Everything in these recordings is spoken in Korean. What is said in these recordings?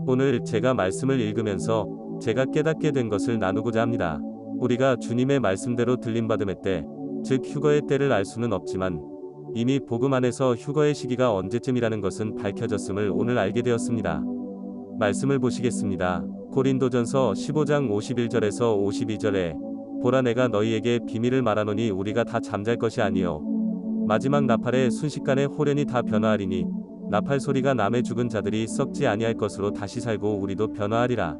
오늘 제가 말씀을 읽으면서 제가 깨닫게 된 것을 나누고자 합니다. 우리가 주님의 말씀대로 들림받음의 때, 즉 휴거의 때를 알 수는 없지만 이미 복음 안에서 휴거의 시기가 언제쯤이라는 것은 밝혀졌음을 오늘 알게 되었습니다. 말씀을 보시겠습니다. 고린도전서 15장 51절에서 52절에 보라 내가 너희에게 비밀을 말하노니 우리가 다 잠잘 것이 아니요 마지막 나팔에 순식간에 홀연히 다 변화하리니 나팔 소리가 남의 죽은 자들이 썩지 아니할 것으로 다시 살고 우리도 변화하리라.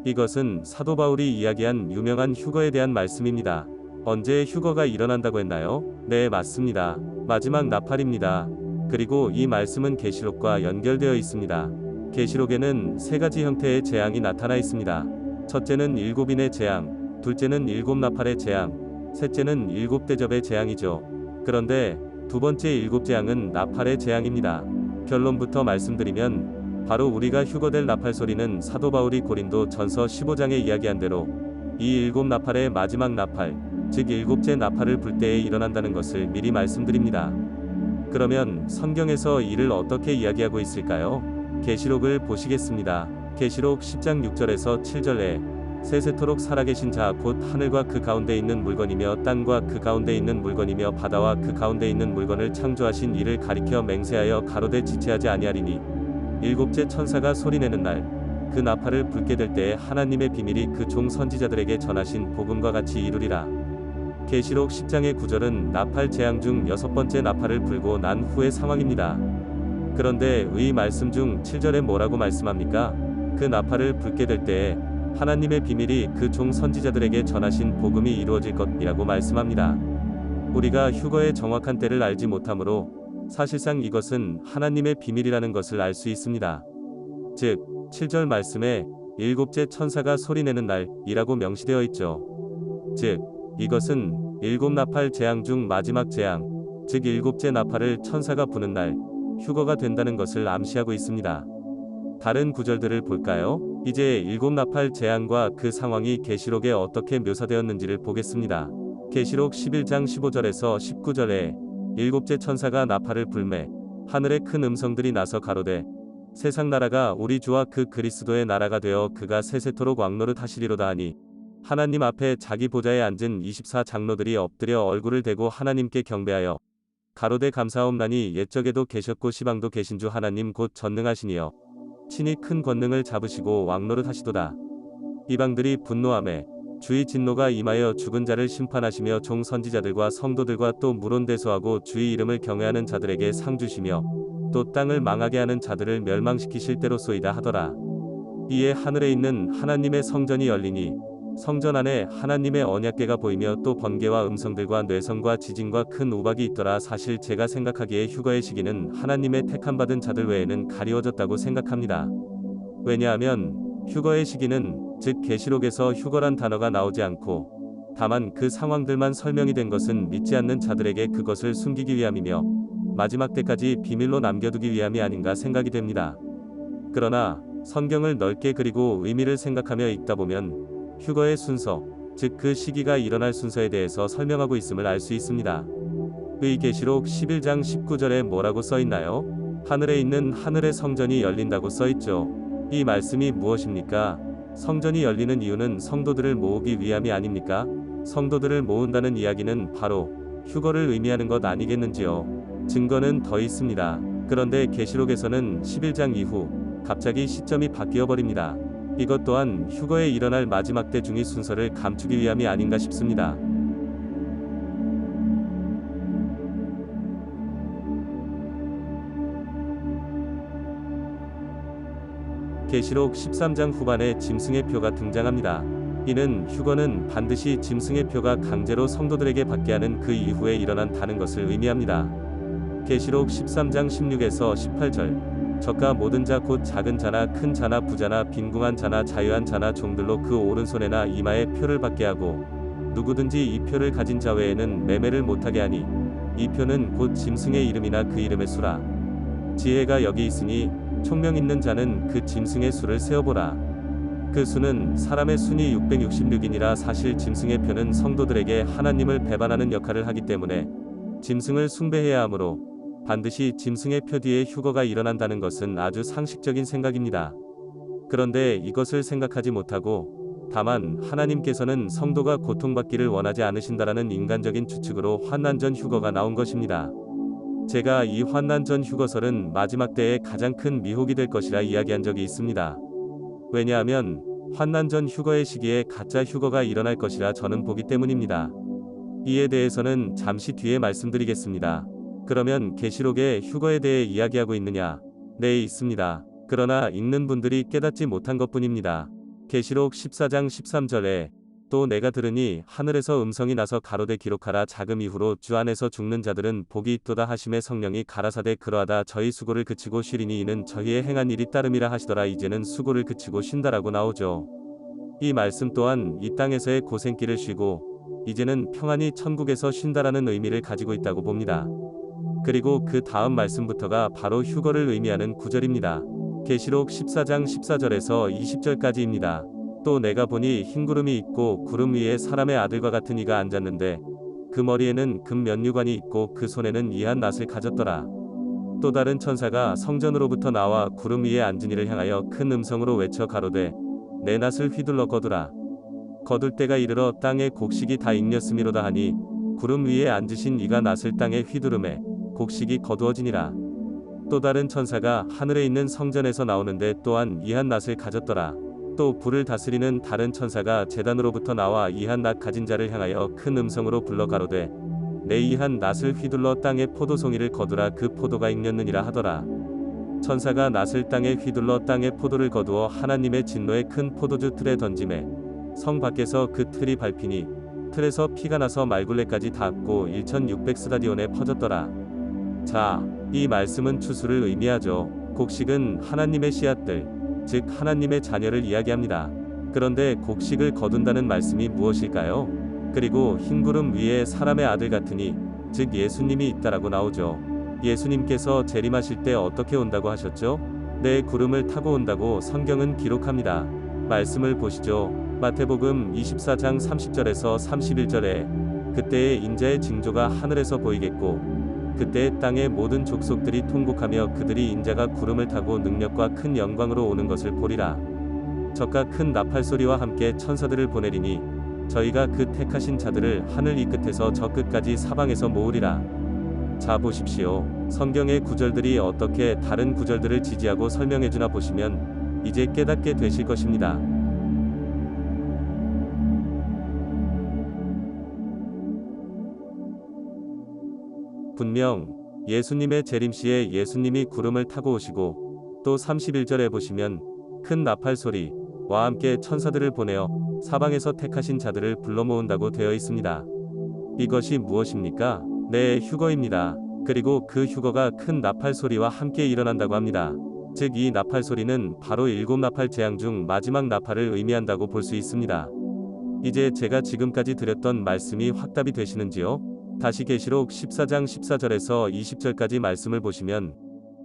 이것은 사도 바울이 이야기한 유명한 휴거에 대한 말씀입니다. 언제 휴거가 일어난다고 했나요? 네, 맞습니다. 마지막 나팔입니다. 그리고 이 말씀은 계시록과 연결되어 있습니다. 계시록에는 세 가지 형태의 재앙이 나타나 있습니다. 첫째는 7인의 재앙, 둘째는 7나팔의 재앙, 셋째는 7대접의 재앙이죠. 그런데 두 번째 7재앙은 나팔의 재앙입니다. 결론부터 말씀드리면 바로 우리가 휴거될 나팔 소리는 사도 바울이 고린도 전서 15장에 이야기한 대로 이 7나팔의 마지막 나팔, 즉 7째 나팔을 불 때에 일어난다는 것을 미리 말씀드립니다. 그러면 성경에서 이를 어떻게 이야기하고 있을까요? 계시록을 보시겠습니다. 계시록 10장 6절에서 7절에 세세토록 살아계신 자 곧 하늘과 그 가운데 있는 물건이며 땅과 그 가운데 있는 물건이며 바다와 그 가운데 있는 물건을 창조하신 이를 가리켜 맹세하여 가로되 지체하지 아니하리니 7째 천사가 소리내는 날 그 나팔을 불게 될 때에 하나님의 비밀이 그 종 선지자들에게 전하신 복음과 같이 이루리라. 계시록 10장의 9절은 나팔 재앙 중 6번째 나팔을 불고 난 후의 상황입니다. 그런데 의 말씀 중 7절에 뭐라고 말씀합니까? 그 나팔을 불게 될 때에 하나님의 비밀이 그 종 선지자들에게 전하신 복음이 이루어질 것이라고 말씀합니다. 우리가 휴거의 정확한 때를 알지 못하므로 사실상 이것은 하나님의 비밀이라는 것을 알 수 있습니다. 즉 7절 말씀에 7째 천사가 소리내는 날이라고 명시되어 있죠. 즉 이것은 7나팔 재앙 중 마지막 재앙, 즉 7째 나팔을 천사가 부는 날 휴거가 된다는 것을 암시하고 있습니다. 다른 구절들을 볼까요? 이제 7나팔 재앙과 그 상황이 계시록에 어떻게 묘사되었는지를 보겠습니다. 계시록 11장 15절에서 19절에 7째 천사가 나팔을 불매 하늘에 큰 음성들이 나서 가로되 세상 나라가 우리 주와 그 그리스도의 나라가 되어 그가 세세토록 왕노릇 하시리로다 하니 하나님 앞에 자기 보좌에 앉은 24장로들이 엎드려 얼굴을 대고 하나님께 경배하여 가로되 감사하옵나니 옛적에도 계셨고 시방도 계신 주 하나님 곧 전능하시니여 친히 큰 권능을 잡으시고 왕노릇 하시도다. 이방들이 분노하매 주의 진노가 임하여 죽은 자를 심판하시며 종 선지자들과 성도들과 또 물온대소하고 주의 이름을 경외하는 자들에게 상 주시며 또 땅을 망하게 하는 자들을 멸망시키실 때로소이다 하더라. 이에 하늘에 있는 하나님의 성전이 열리니 성전 안에 하나님의 언약궤가 보이며 또 번개와 음성들과 뇌성과 지진과 큰 우박이 있더라. 사실 제가 생각하기에 휴거의 시기는 하나님의 택함받은 자들 외에는 가리워졌다고 생각합니다. 왜냐하면 휴거의 시기는 즉 계시록에서 휴거란 단어가 나오지 않고 다만 그 상황들만 설명이 된 것은 믿지 않는 자들에게 그것을 숨기기 위함이며 마지막 때까지 비밀로 남겨두기 위함이 아닌가 생각이 됩니다. 그러나 성경을 넓게 그리고 의미를 생각하며 읽다 보면 휴거의 순서, 즉 그 시기가 일어날 순서에 대해서 설명하고 있음을 알 수 있습니다. 의 계시록 11장 19절에 뭐라고 써있나요? 하늘에 있는 하늘의 성전이 열린다고 써있죠. 이 말씀이 무엇입니까? 성전이 열리는 이유는 성도들을 모으기 위함이 아닙니까? 성도들을 모은다는 이야기는 바로 휴거를 의미하는 것 아니겠는지요. 증거는 더 있습니다. 그런데 계시록에서는 11장 이후 갑자기 시점이 바뀌어 버립니다. 이것 또한 휴거에 일어날 마지막 때 중의 순서를 감추기 위함이 아닌가 싶습니다. 계시록 13장 후반에 짐승의 표가 등장합니다. 이는 휴거는 반드시 짐승의 표가 강제로 성도들에게 받게 하는 그 이후에 일어난다는 것을 의미합니다. 계시록 13장 16에서 18절 저가 모든 자 곧 작은 자나 큰 자나 부자나 빈궁한 자나 자유한 자나 종들로 그 오른손에나 이마에 표를 받게 하고 누구든지 이 표를 가진 자 외에는 매매를 못하게 하니 이 표는 곧 짐승의 이름이나 그 이름의 수라. 지혜가 여기 있으니 총명 있는 자는 그 짐승의 수를 세어보라. 그 수는 사람의 순이 666이니라. 사실 짐승의 표는 성도들에게 하나님을 배반하는 역할을 하기 때문에 짐승을 숭배해야 하므로 반드시 짐승의 표 뒤에 휴거가 일어난다는 것은 아주 상식적인 생각입니다. 그런데 이것을 생각하지 못하고 다만 하나님께서는 성도가 고통받기를 원하지 않으신다라는 인간적인 추측으로 환난 전 휴거가 나온 것입니다. 제가 이 환난 전 휴거설은 마지막 때에 가장 큰 미혹이 될 것이라 이야기한 적이 있습니다. 왜냐하면 환난 전 휴거의 시기에 가짜 휴거가 일어날 것이라 저는 보기 때문입니다. 이에 대해서는 잠시 뒤에 말씀드리겠습니다. 그러면 계시록의 휴거에 대해 이야기하고 있느냐? 네, 있습니다. 그러나 읽는 분들이 깨닫지 못한 것뿐입니다. 계시록 14장 13절에 또 내가 들으니 하늘에서 음성이 나서 가로되 기록하라 자금 이후로 주 안에서 죽는 자들은 복이 있도다 하심에 성령이 가라사대 그러하다 저희 수고를 그치고 쉬리니 이는 저희의 행한 일이 따름이라 하시더라. 이제는 수고를 그치고 쉰다라고 나오죠. 이 말씀 또한 이 땅에서의 고생길을 쉬고 이제는 평안히 천국에서 쉰다라는 의미를 가지고 있다고 봅니다. 그리고 그 다음 말씀부터가 바로 휴거를 의미하는 구절입니다. 계시록 14장 14절에서 20절까지입니다. 또 내가 보니 흰 구름이 있고 구름 위에 사람의 아들과 같은 이가 앉았는데 그 머리에는 금 면류관이 있고 그 손에는 이한 낫을 가졌더라. 또 다른 천사가 성전으로부터 나와 구름 위에 앉은 이를 향하여 큰 음성으로 외쳐 가로되 내 낫을 휘둘러 거두라. 거둘 때가 이르러 땅의 곡식이 다 익렸음이로다 하니 구름 위에 앉으신 이가 낫을 땅에 휘두르매 곡식이 거두어지니라. 또 다른 천사가 하늘에 있는 성전에서 나오는데 또한 이한 낫을 가졌더라. 또 불을 다스리는 다른 천사가 제단으로부터 나와 이한 낫 가진 자를 향하여 큰 음성으로 불러 가로되 내 이한 낫을 휘둘러 땅에 포도송이를 거두라. 그 포도가 익렸느니라 하더라. 천사가 낫을 땅에 휘둘러 땅에 포도를 거두어 하나님의 진노의 큰 포도주 틀에 던지매 성 밖에서 그 틀이 밟히니 틀에서 피가 나서 말굴레까지 닿았고 1600스다디온에 퍼졌더라. 자, 이 말씀은 추수를 의미하죠. 곡식은 하나님의 씨앗들, 즉 하나님의 자녀를 이야기합니다. 그런데 곡식을 거둔다는 말씀이 무엇일까요? 그리고 흰 구름 위에 사람의 아들 같으니, 즉 예수님이 있다라고 나오죠. 예수님께서 재림하실 때 어떻게 온다고 하셨죠? 내 구름을 타고 온다고 성경은 기록합니다. 말씀을 보시죠. 마태복음 24장 30절에서 31절에 그때의 인자의 징조가 하늘에서 보이겠고 그때 땅의 모든 족속들이 통곡하며 그들이 인자가 구름을 타고 능력과 큰 영광으로 오는 것을 보리라. 적과 큰 나팔 소리와 함께 천사들을 보내리니 저희가 그 택하신 자들을 하늘 이 끝에서 저 끝까지 사방에서 모으리라. 자, 보십시오. 성경의 구절들이 어떻게 다른 구절들을 지지하고 설명해주나 보시면 이제 깨닫게 되실 것입니다. 분명 예수님의 재림시에 예수님이 구름을 타고 오시고 또 31절에 보시면 큰 나팔 소리와 함께 천사들을 보내어 사방에서 택하신 자들을 불러 모은다고 되어 있습니다. 이것이 무엇입니까? 네, 휴거입니다. 그리고 그 휴거가 큰 나팔 소리와 함께 일어난다고 합니다. 즉 이 나팔 소리는 바로 7나팔 재앙 중 마지막 나팔을 의미한다고 볼 수 있습니다. 이제 제가 지금까지 드렸던 말씀이 확답이 되시는지요? 다시 계시록 14장 14절에서 20절까지 말씀을 보시면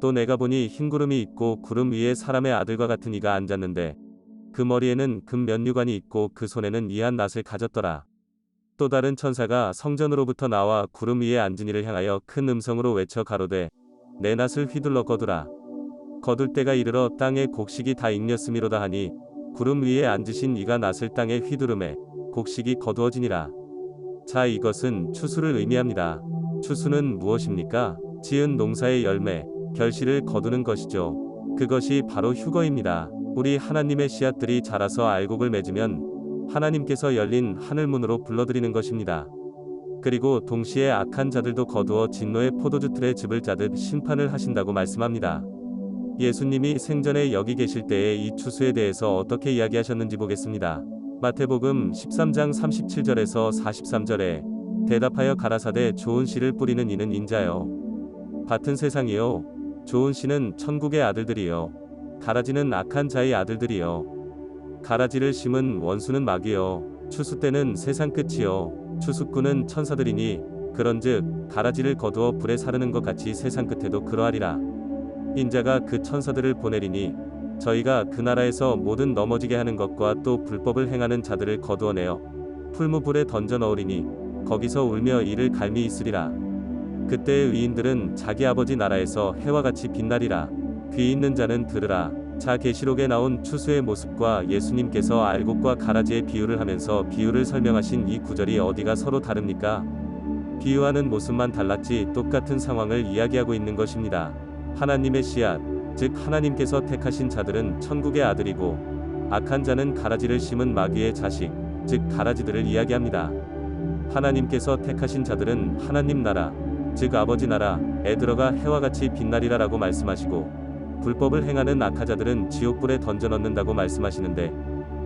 또 내가 보니 흰 구름이 있고 구름 위에 사람의 아들과 같은 이가 앉았는데 그 머리에는 금 면류관이 있고 그 손에는 이한 낫을 가졌더라. 또 다른 천사가 성전으로부터 나와 구름 위에 앉은 이를 향하여 큰 음성으로 외쳐 가로되 내 낫을 휘둘러 거두라. 거둘 때가 이르러 땅의 곡식이 다 익렸음이로다 하니 구름 위에 앉으신 이가 낫을 땅에 휘두르매 곡식이 거두어지니라. 자, 이것은 추수를 의미합니다. 추수는 무엇입니까? 지은 농사의 열매, 결실을 거두는 것이죠. 그것이 바로 휴거입니다. 우리 하나님의 씨앗들이 자라서 알곡을 맺으면 하나님께서 열린 하늘문으로 불러들이는 것입니다. 그리고 동시에 악한 자들도 거두어 진노의 포도주 틀에 즙을 짜듯 심판을 하신다고 말씀합니다. 예수님이 생전에 여기 계실 때에 이 추수에 대해서 어떻게 이야기하셨는지 보겠습니다. 마태복음 13장 37절에서 43절에 대답하여 가라사대 좋은 씨를 뿌리는 이는 인자요 같은 세상이요 좋은 씨는 천국의 아들들이요 가라지는 악한 자의 아들들이요 가라지를 심은 원수는 마귀요 추수 때는 세상 끝이요 추수꾼은 천사들이니 그런즉 가라지를 거두어 불에 사르는 것 같이 세상 끝에도 그러하리라. 인자가 그 천사들을 보내리니 저희가 그 나라에서 모든 넘어지게 하는 것과 또 불법을 행하는 자들을 거두어내어 풀무불에 던져 넣으리니 거기서 울며 이를 갈미 있으리라. 그때의 의인들은 자기 아버지 나라에서 해와 같이 빛나리라. 귀 있는 자는 들으라. 자, 계시록에 나온 추수의 모습과 예수님께서 알곡과 가라지의 비유를 하면서 비유를 설명하신 이 구절이 어디가 서로 다릅니까? 비유하는 모습만 달랐지 똑같은 상황을 이야기하고 있는 것입니다. 하나님의 씨앗, 즉 하나님께서 택하신 자들은 천국의 아들이고 악한 자는 가라지를 심은 마귀의 자식, 즉 가라지들을 이야기합니다. 하나님께서 택하신 자들은 하나님 나라, 즉 아버지 나라에 들어가 해와 같이 빛나리라 라고 말씀하시고 불법을 행하는 악하자들은 지옥불에 던져넣는다고 말씀하시는데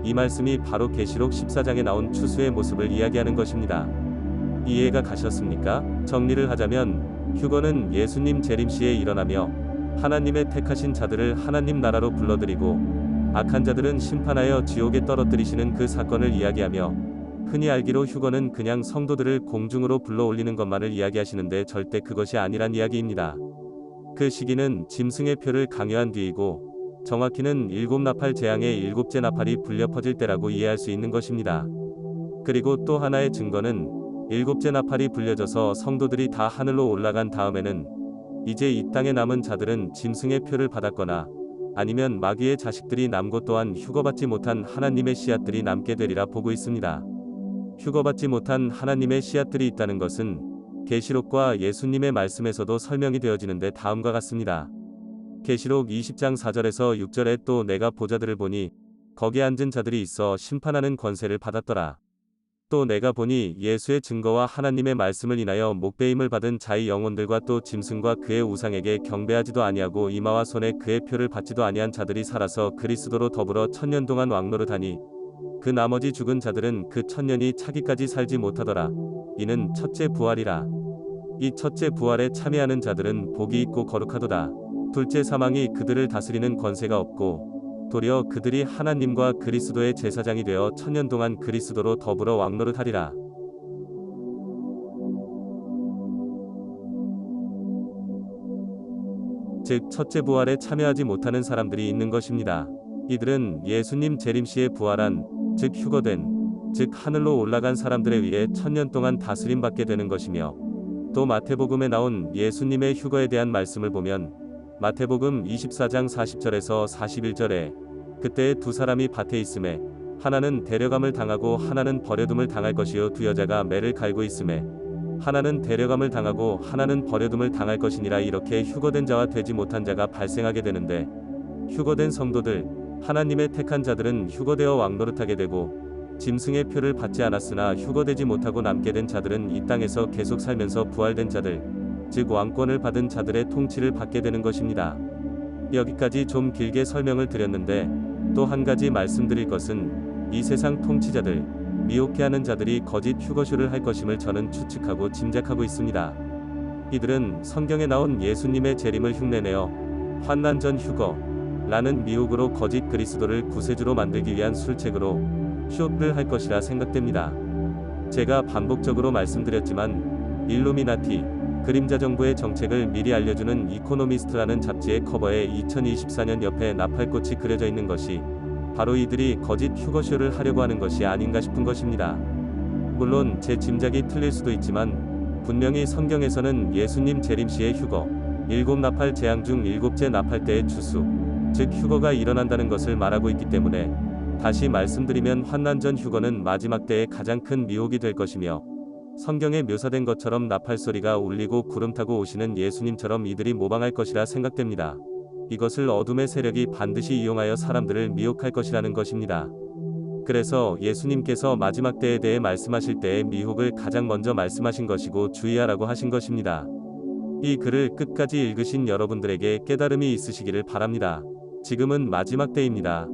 이 말씀이 바로 계시록 14장에 나온 추수의 모습을 이야기하는 것입니다. 이해가 가셨습니까? 정리를 하자면 휴거는 예수님 재림시에 일어나며 하나님의 택하신 자들을 하나님 나라로 불러들이고 악한 자들은 심판하여 지옥에 떨어뜨리시는 그 사건을 이야기하며 흔히 알기로 휴거는 그냥 성도들을 공중으로 불러 올리는 것만을 이야기하시는데 절대 그것이 아니란 이야기입니다. 그 시기는 짐승의 표를 강요한 뒤이고 정확히는 일곱 나팔 재앙의 일곱째 나팔이 불려 퍼질 때라고 이해할 수 있는 것입니다. 그리고 또 하나의 증거는 일곱째 나팔이 불려져서 성도들이 다 하늘로 올라간 다음에는 이제 이 땅에 남은 자들은 짐승의 표를 받았거나 아니면 마귀의 자식들이 남고 또한 휴거받지 못한 하나님의 씨앗들이 남게 되리라 보고 있습니다. 휴거받지 못한 하나님의 씨앗들이 있다는 것은 계시록과 예수님의 말씀에서도 설명이 되어지는데 다음과 같습니다. 계시록 20장 4절에서 6절에 또 내가 보좌들을 보니 거기 앉은 자들이 있어 심판하는 권세를 받았더라. 또 내가 보니 예수의 증거와 하나님의 말씀을 인하여 목배임을 받은 자의 영혼들과 또 짐승과 그의 우상에게 경배하지도 아니하고 이마와 손에 그의 표를 받지도 아니한 자들이 살아서 그리스도로 더불어 천년 동안 왕노릇하니 그 나머지 죽은 자들은 그 천년이 차기까지 살지 못하더라. 이는 첫째 부활이라. 이 첫째 부활에 참여하는 자들은 복이 있고 거룩하도다. 둘째 사망이 그들을 다스리는 권세가 없고 도리어 그들이 하나님과 그리스도의 제사장이 되어 천년 동안 그리스도로 더불어 왕노릇하리라. 즉 첫째 부활에 참여하지 못하는 사람들이 있는 것입니다. 이들은 예수님 재림시에 부활한, 즉 휴거된, 즉 하늘로 올라간 사람들에 의해 천년 동안 다스림 받게 되는 것이며 또 마태복음에 나온 예수님의 휴거에 대한 말씀을 보면 마태복음 24장 40절에서 41절에 그때에 두 사람이 밭에 있음에 하나는 데려감을 당하고 하나는 버려둠을 당할 것이요 두 여자가 매를 갈고 있음에 하나는 데려감을 당하고 하나는 버려둠을 당할 것이니라. 이렇게 휴거된 자와 되지 못한 자가 발생하게 되는데 휴거된 성도들, 하나님의 택한 자들은 휴거되어 왕노릇하게 되고 짐승의 표를 받지 않았으나 휴거되지 못하고 남게 된 자들은 이 땅에서 계속 살면서 부활된 자들, 즉 왕권을 받은 자들의 통치를 받게 되는 것입니다. 여기까지 좀 길게 설명을 드렸는데 또 한 가지 말씀드릴 것은 이 세상 통치자들, 미혹해 하는 자들이 거짓 휴거쇼를 할 것임을 저는 추측하고 짐작하고 있습니다. 이들은 성경에 나온 예수님의 재림을 흉내내어 환난 전 휴거라는 미혹으로 거짓 그리스도를 구세주로 만들기 위한 술책으로 쇼를 할 것이라 생각됩니다. 제가 반복적으로 말씀드렸지만 일루미나티, 그림자 정부의 정책을 미리 알려주는 이코노미스트라는 잡지의 커버에 2024년 옆에 나팔꽃이 그려져 있는 것이 바로 이들이 거짓 휴거쇼를 하려고 하는 것이 아닌가 싶은 것입니다. 물론 제 짐작이 틀릴 수도 있지만 분명히 성경에서는 예수님 재림시의 휴거, 일곱 나팔 재앙 중 일곱째 나팔 때의 추수, 즉 휴거가 일어난다는 것을 말하고 있기 때문에 다시 말씀드리면 환난 전 휴거는 마지막 때의 가장 큰 미혹이 될 것이며 성경에 묘사된 것처럼 나팔소리가 울리고 구름 타고 오시는 예수님처럼 이들이 모방할 것이라 생각됩니다. 이것을 어둠의 세력이 반드시 이용하여 사람들을 미혹할 것이라는 것입니다. 그래서 예수님께서 마지막 때에 대해 말씀하실 때의 미혹을 가장 먼저 말씀하신 것이고 주의하라고 하신 것입니다. 이 글을 끝까지 읽으신 여러분들에게 깨달음이 있으시기를 바랍니다. 지금은 마지막 때입니다.